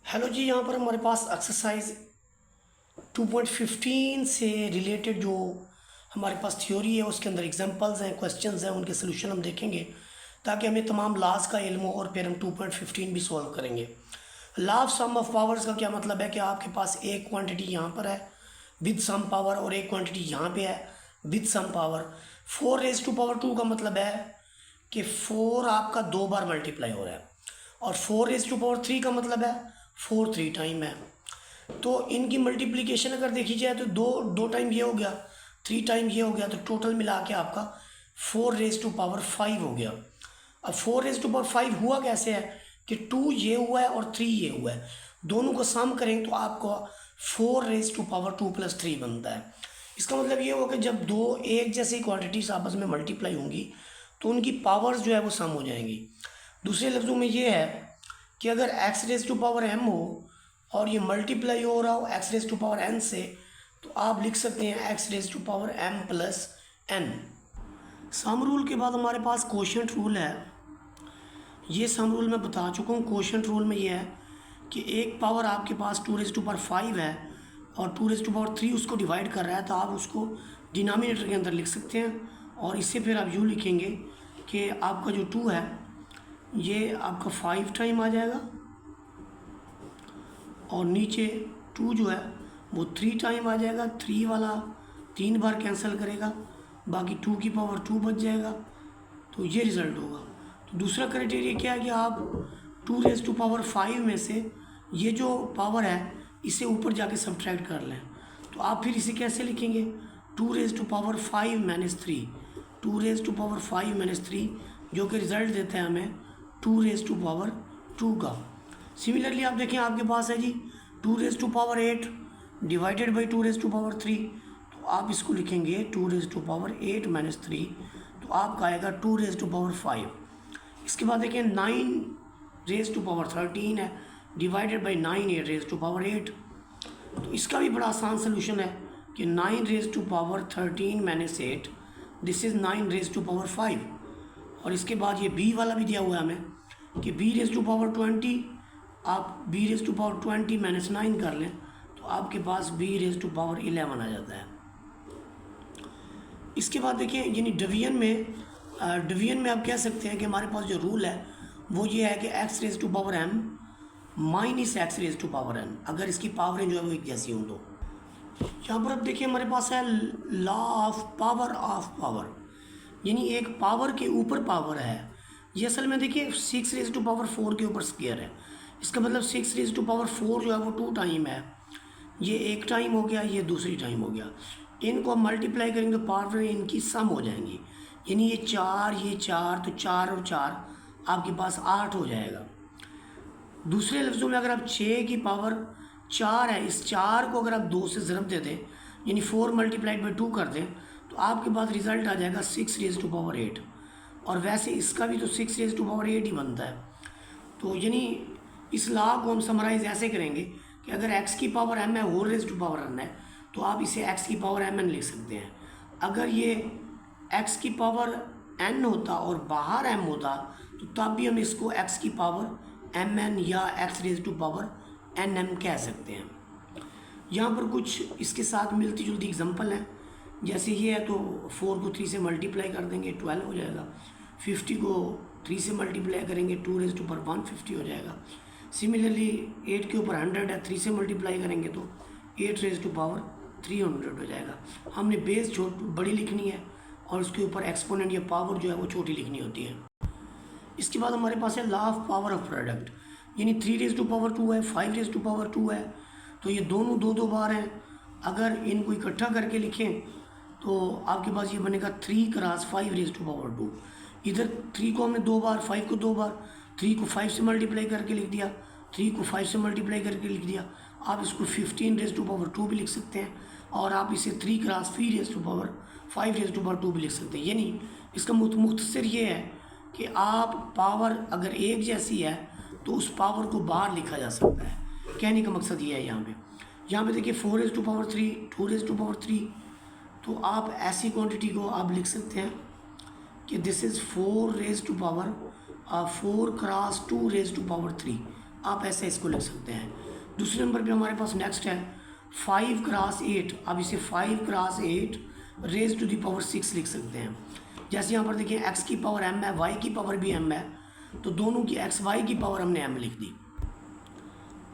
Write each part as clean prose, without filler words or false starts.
Hello जी, यहाँ पर हमारे पास एक्सरसाइज 2.15 से रिलेटेड जो हमारे पास थ्योरी है उसके अंदर एग्जांपल्स हैं, क्वेश्चंस हैं, उनके सोल्यूशन हम देखेंगे ताकि हमें तमाम लॉज का इल्म हो और फिर हम 2.15 भी सॉल्व करेंगे। Law of sum of powers का क्या मतलब है कि आपके पास एक क्वांटिटी यहाँ पर है विद सम पावर और एक क्वांटिटी यहाँ पे है with some power. 4 raise to power 2 का मतलब है कि 4 आपका 2 बार मल्टीप्लाई हो रहा है और 4 रेज़ टू पावर 3 का मतलब है 4 3 टाइम है। तो इनकी मल्टीप्लिकेशन अगर देखी जाए तो दो टाइम ये हो गया, 3 टाइम ये हो गया, तो टोटल मिला के आपका 4 रेज़ टू पावर 5 हो गया। अब 4 रेज़ टू पावर 5 हुआ कैसे है कि 2 ये हुआ है और 3 ये हुआ है, दोनों को सम करेंगे तो आपको 4 रेज़ टू पावर 2 + 3 बनता है। इसका मतलब ये होगा कि जब दो एक जैसी क्वांटिटीज आपस में मल्टीप्लाई होंगी तो उनकी पावर्स जो है वो सम हो जाएंगी। दूसरे लफ्ज़ों में ये है कि अगर x⁻m हो और ये मल्टीप्लाई हो रहा हो x⁻n से, तो आप लिख सकते हैं x⁻m + n। सम रूल के बाद हमारे पास कोशेंट रूल है। ये सम रूल मैं बता चुका हूँ। कोशेंट रूल में ये है कि एक पावर आपके पास 2 रेज़ टू पावर 5 है और 2 रेज़ टू पावर 3 उसको डिवाइड कर रहा है, तो आप उसको डिनोमिनेटर के अंदर लिख सकते हैं और इससे फिर आप यूँ लिखेंगे कि आपका जो 2 है ये आपका 5 टाइम आ जाएगा और नीचे 2 जो है वो 3 टाइम आ जाएगा। 3 वाला 3 बार कैंसिल करेगा, बाकी 2 की पावर 2 बच जाएगा, तो ये रिज़ल्ट होगा। तो दूसरा क्राइटेरिया क्या है कि आप 2 रेज़ टू पावर 5 में से ये जो पावर है इसे ऊपर जाके सब्ट्रैक्ट कर लें। तो आप फिर इसे कैसे लिखेंगे? 2 raise to power 5 - 3, 2 raise to power 5 - 3 जो कि रिज़ल्ट देता है हमें 2 रेज़ टू पावर 2 का। सिमिलरली आप देखें आपके पास है जी 2 raise to power 8 divided by 2 raise to power 3, तो आप इसको लिखेंगे 2 रेज़ टू पावर 8 - 3, तो आपका आएगा 2 रेज़ टू पावर 5। इसके बाद देखिए 9 रेज़ टू पावर 13 है divided by 9 8 raise to power 8, तो इसका भी बड़ा आसान सोल्यूशन है कि 9 raise to power 13 - 8 this is 9 raise to power 5। और इसके बाद ये b वाला भी दिया हुआ है हमें कि b⁻20 आप b⁻20 - 9 कर लें तो आपके पास b⁻11 आ जाता है। इसके बाद देखिए यानी डिवीजन में आप कह सकते हैं कि हमारे पास जो रूल है वो ये है कि x⁻m - x⁻n, अगर इसकी पावरें जो है वो एक जैसी हों तो। यहाँ पर अब देखिए हमारे पास है लॉ ऑफ पावर, यानी एक पावर के ऊपर पावर है। ये असल में देखिए 6 रेज़ टू पावर 4 के ऊपर स्क्वायर है। इसका मतलब 6 रेज़ टू पावर 4 जो है वो 2 टाइम है, ये एक टाइम हो गया, ये दूसरी टाइम हो गया। इनको हम मल्टीप्लाई करेंगे तो पावर इनकी सम हो जाएंगी, यानी ये 4 तो 4 और 4 आपके पास 8 हो जाएगा। दूसरे लफ्ज़ों में अगर आप 6 की पावर 4 है, इस 4 को अगर आप 2 से ज़रब दे दें यानी 4 × 2 कर दें तो आपके पास रिज़ल्ट आ जाएगा 6 रेज़ टू पावर 8। और वैसे इसका भी तो 6 रेज़ टू पावर 8 ही बनता है। तो यानी इस लॉ को हम समराइज़ ऐसे करेंगे कि अगर x की पावर m है, whole raise to power n है, तो आप इसे x की पावर mn लिख सकते हैं। अगर ये x की पावर n होता और बाहर m होता तो तब भी हम इसको x की पावर mn या x⁻nm कह सकते हैं। यहाँ पर कुछ इसके साथ मिलती जुलती एग्जांपल हैं, जैसे ये है तो 4 को 3 से मल्टीप्लाई कर देंगे 12 हो जाएगा। 50 को 3 से मल्टीप्लाई करेंगे 2 रेज़ टू पावर 150 हो जाएगा। सिमिलरली 8 के ऊपर 100 है, 3 से मल्टीप्लाई करेंगे तो 8 रेज़ टू पावर 300 हो जाएगा। हमने बेस बड़ी लिखनी है और उसके ऊपर एक्सपोनेंट या पावर जो है वो छोटी लिखनी होती है। इसके बाद हमारे पास है law of power of product, यानी 3 रेज़ टू पावर 2 है, 5 रेज़ टू पावर 2 है, तो ये दोनों 2 बार हैं। अगर इनको इकट्ठा करके लिखें तो आपके पास ये बनेगा 3 × 5 रेज़ टू पावर 2। इधर 3 को हमने 2 बार, 5 को 2 बार, 3 को 5 से मल्टीप्लाई करके लिख दिया, 3 को 5 से मल्टीप्लाई करके लिख दिया। आप इसको 15 रेज़ टू पावर 2 भी लिख सकते हैं और आप इसे 3 × 5 रेज़ टू पावर 2 भी लिख सकते हैं। यानी इसका मुख्तसर ये है कि आप पावर अगर एक जैसी है तो उस पावर को बाहर लिखा जा सकता है। कहने का मकसद ये है यहाँ पे देखिए 4 raise to power 3, 2 raise to power 3, तो आप ऐसी क्वांटिटी को आप लिख सकते हैं कि this is 4 × 2 raise to power 3। आप ऐसे इसको लिख सकते हैं। दूसरे नंबर पे हमारे पास नेक्स्ट है 5 क्रॉस 8। आप इसे 5 cross 8 raise to the power 6 लिख सकते हैं। जैसे यहाँ पर देखिए x की पावर m है, y की पावर भी m है, तो दोनों की x y की पावर हमने m लिख दी।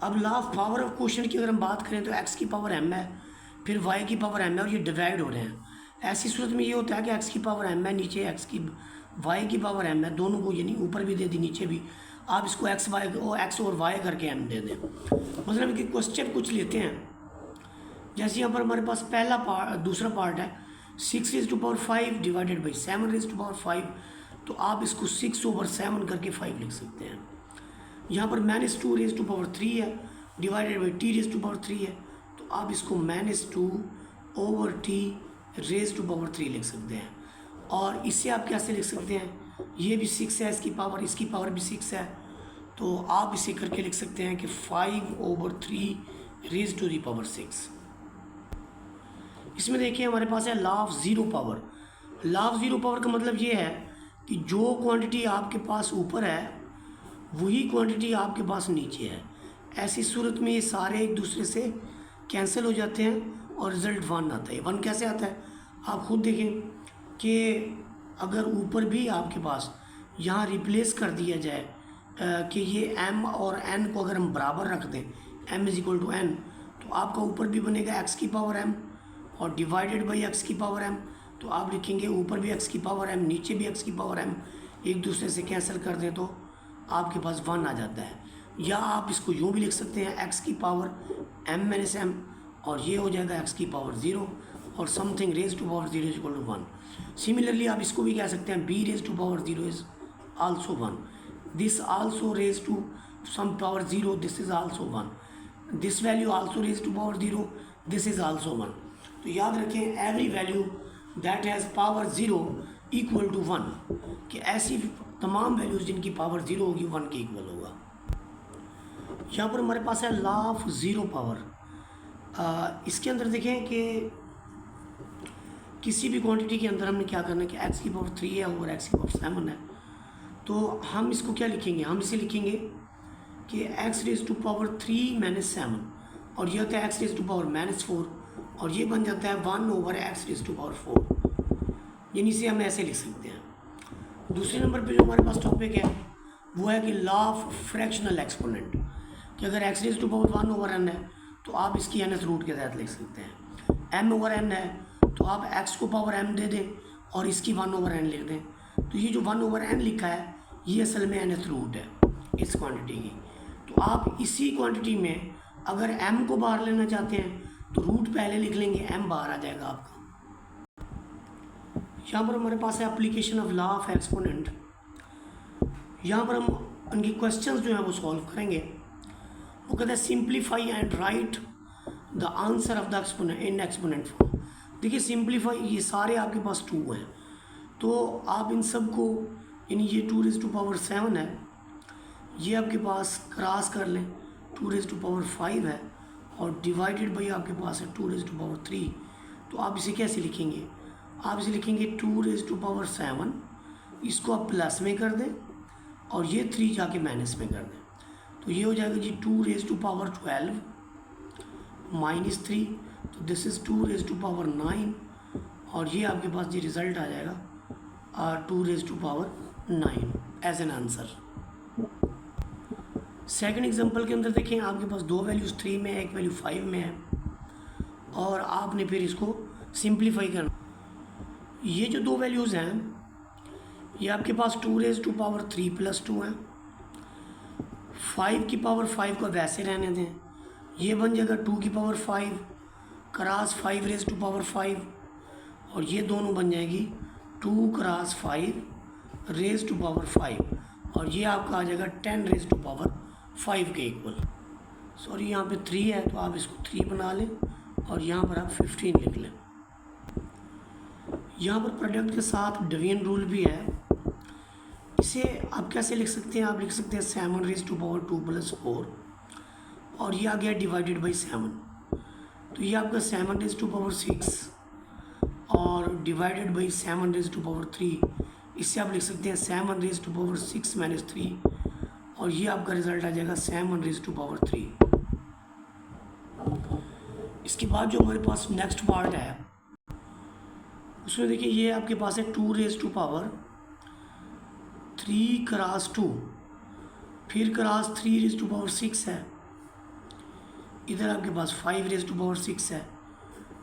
अब law of power of question की अगर हम बात करें तो x की पावर m है, फिर y की पावर m है और ये डिवाइड हो रहे हैं। ऐसी सूरत में ये होता है कि x की पावर m है, नीचे y की पावर m है, दोनों को यानी ऊपर भी दे दी नीचे भी। आप इसको x और y करके m दे दें। मतलब कि क्वेश्चन कुछ लेते हैं, जैसे यहाँ पर हमारे पास दूसरा पार्ट है 6 raise to power 5 divided by 7 raise to power 5, तो आप इसको 6/7 करके 5 लिख सकते हैं। यहाँ पर -2 रेज टू पावर 3 है divided by t raise to power 3 है, तो आप इसको -2/t रेज टू पावर 3 लिख सकते हैं। और इससे आप कैसे लिख सकते हैं, ये भी 6 है, इसकी पावर भी 6 है, तो आप इसे करके लिख सकते हैं कि 5/3 रेज टू द पावर 6। इसमें देखिए हमारे पास है law of zero power. Law of zero power का मतलब ये है कि जो क्वांटिटी आपके पास ऊपर है वही क्वांटिटी आपके पास नीचे है। ऐसी सूरत में ये सारे एक दूसरे से कैंसिल हो जाते हैं और रिज़ल्ट 1 आता है। 1 कैसे आता है आप खुद देखें कि अगर ऊपर भी आपके पास यहाँ रिप्लेस कर दिया जाए कि ये m और n को अगर हम बराबर रख दें, m = n, तो आपका ऊपर भी बनेगा x की पावर m और डिवाइडेड बाई x की पावर m, तो आप लिखेंगे ऊपर भी x की पावर m नीचे भी x की पावर m, एक दूसरे से कैंसिल कर दें तो आपके पास 1 आ जाता है। या आप इसको यूँ भी लिख सकते हैं x की पावर m - m और ये हो जाएगा x की पावर 0 और something raise to power 0 = 1। Similarly आप इसको भी कह सकते हैं b raise to power 0 is also 1, this also raise to some power 0, this is also 1, this value also raise to power 0, this is also 1। तो याद रखें every value that has power 0 = 1, कि ऐसी तमाम वैल्यूज़ जिनकी पावर 0 होगी 1 के equal होगा। यहाँ पर हमारे पास है लॉ ऑफ ज़ीरो पावर। इसके अंदर देखें कि किसी भी क्वांटिटी के अंदर हमने क्या करना है कि x की पावर 3 है और x की पावर 7 है, तो हम इसको क्या लिखेंगे, हम इसे लिखेंगे कि x रेज टू पावर 3 - 7 और ये होता है x रेज टू पावर -4 और ये बन जाता है 1/x रेज टू पावर 4, यानी इसे हम ऐसे लिख सकते हैं। दूसरे नंबर पे जो हमारे पास टॉपिक है वो है कि लॉ ऑफ फ्रैक्शनल एक्सपोनेंट, कि अगर x raise to power 1/n है तो आप इसकी nth रूट के तहत लिख सकते हैं। m/n है तो आप x को पावर m दे दें और इसकी 1/n लिख दें, तो ये जो 1/n लिखा है ये असल में nth रूट है इस क्वांटिटी की। तो आप इसी क्वांटिटी में अगर m को बाहर लेना चाहते हैं तो रूट पहले लिख लेंगे, m बाहर आ जाएगा आपका। यहाँ पर हमारे पास है application of law of exponent. यहाँ पर हम उनके क्वेश्चंस जो हैं वो सॉल्व करेंगे। वो कहते हैं simplify and right the answer of the exponent in exponent form. देखिए सिंप्लीफाई, ये सारे आपके पास 2 हैं, तो आप इन सब को यानी ये 2 रेज टू पावर 7 है, ये आपके पास क्रॉस कर लें 2 रेज टू पावर 5 है और डिवाइडेड बाई आपके पास है 2 रेज टू पावर 3। तो आप इसे कैसे लिखेंगे, आप इसे लिखेंगे 2 रेज टू पावर 7, इसको आप प्लस में कर दें और ये 3 जाके माइनस में कर दें, तो ये हो जाएगा जी 2 रेज टू पावर 12 -3, तो this is 2 raise to power 9 और ये आपके पास जी रिज़ल्ट आ जाएगा 2 raise to power 9 as an answer. Second example के अंदर देखें आपके पास 2 वैल्यूज़ 3 में है, एक वैल्यू 5 में है और आपने फिर इसको सिंप्लीफाई करना। ये जो 2 वैल्यूज़ हैं ये आपके पास 2 रेज टू पावर 3 + 2 हैं। 5 की पावर 5 को वैसे रहने दें, ये बन जाएगा 2 की power 5 cross 5 raise to power 5 और ये दोनों बन जाएगी 2 क्रॉस 5 रेज टू पावर 5 और ये आपका आ जाएगा 10 रेज टू पावर 5 के इक्वल। सॉरी यहाँ पे 3 है तो आप इसको 3 बना लें और यहाँ पर आप 15 लिख लें। यहाँ पर प्रोडक्ट के साथ डिवीजन रूल भी है, इसे आप कैसे लिख सकते हैं, आप लिख सकते हैं 7 रेज टू पावर 2 + 4 और ये आ गया डिवाइडेड बाई 7, तो ये आपका 7 रेज टू पावर 6 और divided by 7 raise to power 3, इससे आप लिख सकते हैं 7 रेज टू पावर 6 - 3 और ये आपका रिजल्ट आ जाएगा 7 raised to power 3। इसके बाद जो हमारे पास नेक्स्ट पार्ट है उसमें देखिए ये आपके पास है 2 raised to power 3 क्रॉस 2, फिर क्रॉस 3 raised to power 6 है, इधर आपके पास 5 raised to power 6 है।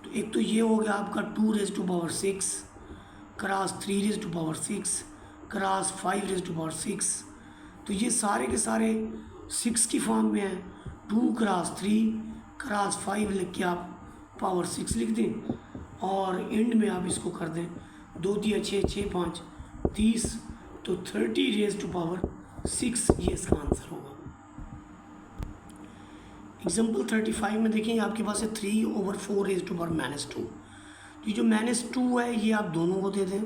तो एक तो ये हो गया आपका 2 raised to power 6 cross 3 raised to power 6 cross 5 raised to power 6। तो ये सारे के सारे 6 की फॉर्म में हैं। 2 क्रॉस 3 क्रॉस 5 लिख के आप पावर 6 लिख दें और एंड में आप इसको कर दें 2 3 6 6 5 30, तो 30 raised to power 6 ये इसका आंसर होगा। एग्जाम्पल 35 में देखें आपके पास है 3/4 raised to power -2। तो ये जो -2 है ये आप दोनों को दे दें,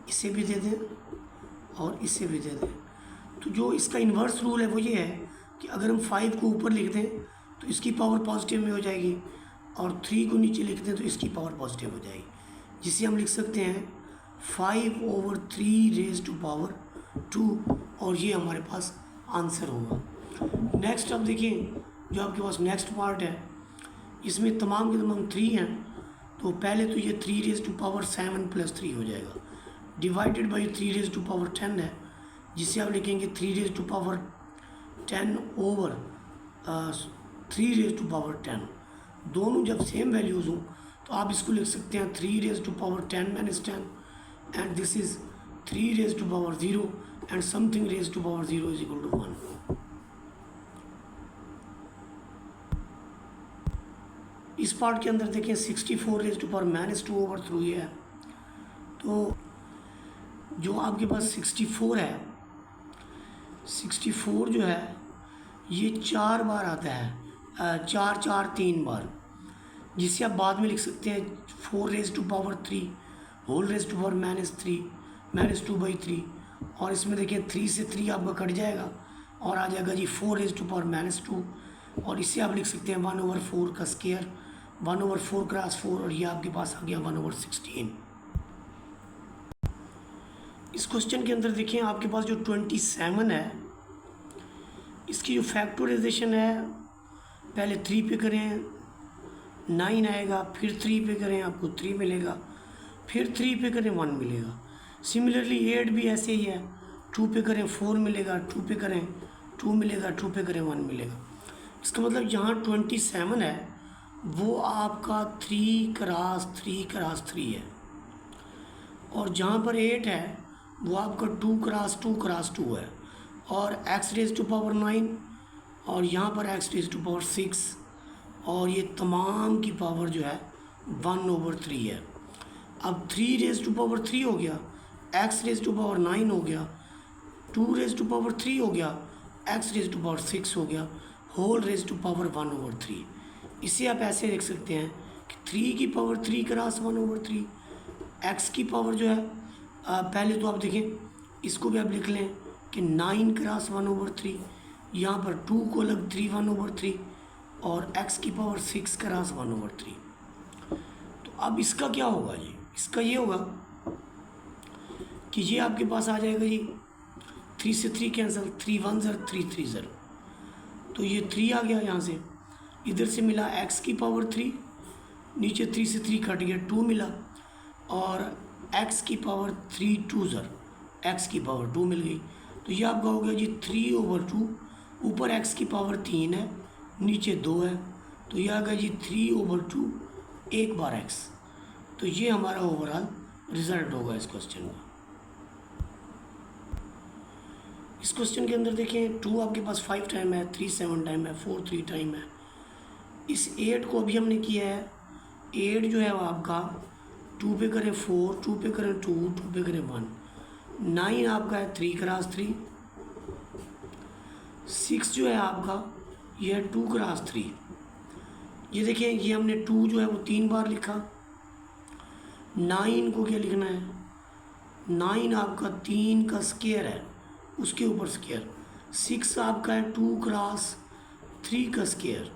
इसे भी दे दें और इसे भी दे दें। तो जो इसका इन्वर्स रूल है वो ये है कि अगर हम 5 को ऊपर लिख दें तो इसकी पावर पॉजिटिव में हो जाएगी और 3 को नीचे लिख दें तो इसकी पावर पॉजिटिव हो जाएगी, जिसे हम लिख सकते हैं 5/3 raised to power 2 और ये हमारे पास आंसर होगा। नेक्स्ट अब देखिए जो आपके पास नेक्स्ट पार्ट है इसमें तमाम के तमाम 3 हैं। तो पहले तो ये 3 raised to power 7 + 3 हो जाएगा, divided by 3 raised to power 10 है, जिसे आप लिखेंगे 3 raised to power 10/3 raised to power 10। दोनों जब सेम वैल्यूज़ हों तो आप इसको लिख सकते हैं 3 raised to power 10 - 10 and this is 3 raised to power 0 and something raised to power 0 = 1। इस पार्ट के अंदर देखें 64 raised to power -2/3 है। तो जो आपके पास 64 है, 64 जो है ये 4 बार आता है, 4 4 3 बार, जिसे आप बाद में लिख सकते हैं 4 raised to power 3 whole raised to power -2/3। और इसमें देखिए 3 से 3 आपका कट जाएगा और आ जाएगा जी 4 raised to power -2 और इसे आप लिख सकते हैं 1/4 का स्क्वायर, 1/4 क्रॉस 4 और ये आपके पास आ गया 1/16। इस क्वेश्चन के अंदर देखिए आपके पास जो 27 है इसकी जो फैक्टराइजेशन है पहले 3 पे करें 9 आएगा, फिर 3 पे करें आपको 3 मिलेगा, फिर 3 पे करें 1 मिलेगा। सिमिलरली 8 भी ऐसे ही है, 2 पे करें 4 मिलेगा, 2 पे करें 2 मिलेगा, 2 पे करें 1 मिलेगा। इसका मतलब यहाँ 27 है वो आपका 3 क्रॉस 3 क्रॉस 3 है और जहाँ पर 8 है वो आपका 2 क्रॉस 2 क्रॉस 2 है और x raised to power 9 और यहाँ पर x raised to power 6 और ये तमाम की पावर जो है 1/3 है। अब 3 raised to power 3 हो गया, x raised to power 9 हो गया, 2 raised to power 3 हो गया, x raised to power 6 हो गया, होल raised to power 1/3। इसे आप ऐसे लिख सकते हैं कि 3 की पावर 3 क्रॉस 1/3, x की पावर जो है पहले तो आप देखें इसको भी आप लिख लें कि 9 क्रॉस 1/3, यहाँ पर 2 को अलग 3 1/3 और x की पावर 6 क्रॉस 1/3। तो अब इसका क्या होगा जी, इसका ये होगा कि ये आपके पास आ जाएगा जी 3 से 3 कैंसिल, 3 1 0 3 3 0, तो ये 3 आ गया यहाँ से, इधर से मिला x की पावर 3, नीचे 3 से 3 कट गया 2 मिला और x की पावर 3 2 0, x की पावर 2 मिल गई। तो ये आपका हो गया जी 3/2, ऊपर x की पावर 3 है नीचे 2 है, तो ये आ गया जी 3/2 एक बार x। तो ये हमारा ओवरऑल रिजल्ट होगा इस क्वेश्चन का। इस क्वेश्चन के अंदर देखें 2 आपके पास 5 टाइम है, 3 7 टाइम है, 4 3 टाइम है। इस 8 को अभी हमने किया है, 8 जो है वो आपका 2 पे करें 4, 2 पे करें 2, 2 पे करें 1, 9 आपका है 3 क्रॉस 3, 6 जो है आपका ये है 2 क्रॉस 3। ये देखिए ये हमने 2 जो है वो 3 बार लिखा, 9 को क्या लिखना है, 9 आपका 3 का स्क्वायर है उसके ऊपर स्क्वायर, 6 आपका है 2 क्रॉस 3 का स्क्वायर।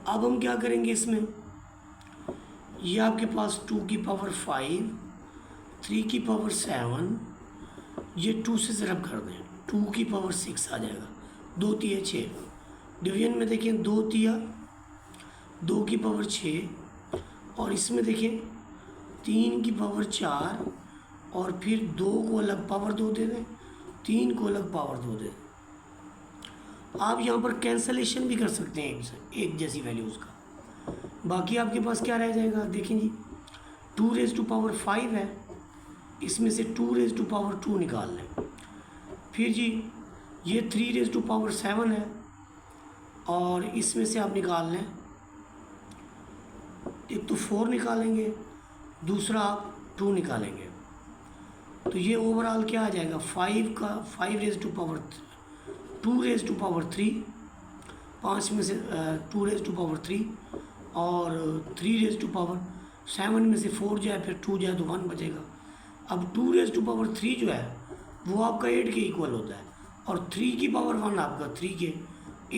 अब हम क्या करेंगे इसमें, ये आपके पास 2 की पावर 5, 3 की पावर 7, ये 2 से ज़रब कर दें 2 की पावर 6 आ जाएगा, 2 तिया 6। डिवीजन में देखिए 2 तिया 2 की पावर 6, और इसमें देखिए 3 की पावर 4, और फिर 2 को अलग पावर 2 दे दें, 3 को अलग पावर 2 दे दें। आप यहाँ पर कैंसलेशन भी कर सकते हैं एक जैसी वैल्यूज़ का। बाकी आपके पास क्या रह जाएगा, देखें जी 2 रेज़ टू पावर 5 है, इसमें से 2 रेज़ टू पावर 2 निकाल लें। फिर जी ये 3 रेज़ टू पावर 7 है, और इसमें से आप निकाल लें, एक तो 4 निकालेंगे, दूसरा आप 2 निकालेंगे, तो ये ओवरऑल क्या आ जाएगा, 5 raise to power 2 raise to power 3, 5 में से 2 रेज़ टू पावर 3, और 3 रेज़ टू पावर 7 में से 4 जाए फिर 2 जाए तो 1 बचेगा। अब 2 रेज़ टू पावर 3 जो है वो आपका 8 के इक्वल होता है, और 3 की पावर 1 आपका 3 के,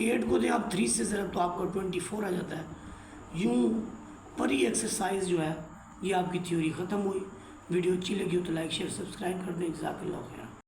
8 को दें आप 3 से ज़रा तो आपका 24 आ जाता है। यूँ पर ही एक्सरसाइज जो है ये आपकी थ्योरी ख़त्म हुई। वीडियो अच्छी लगी हो तो लाइक शेयर सब्सक्राइब कर दें। जज़ाकल्लाह खैर।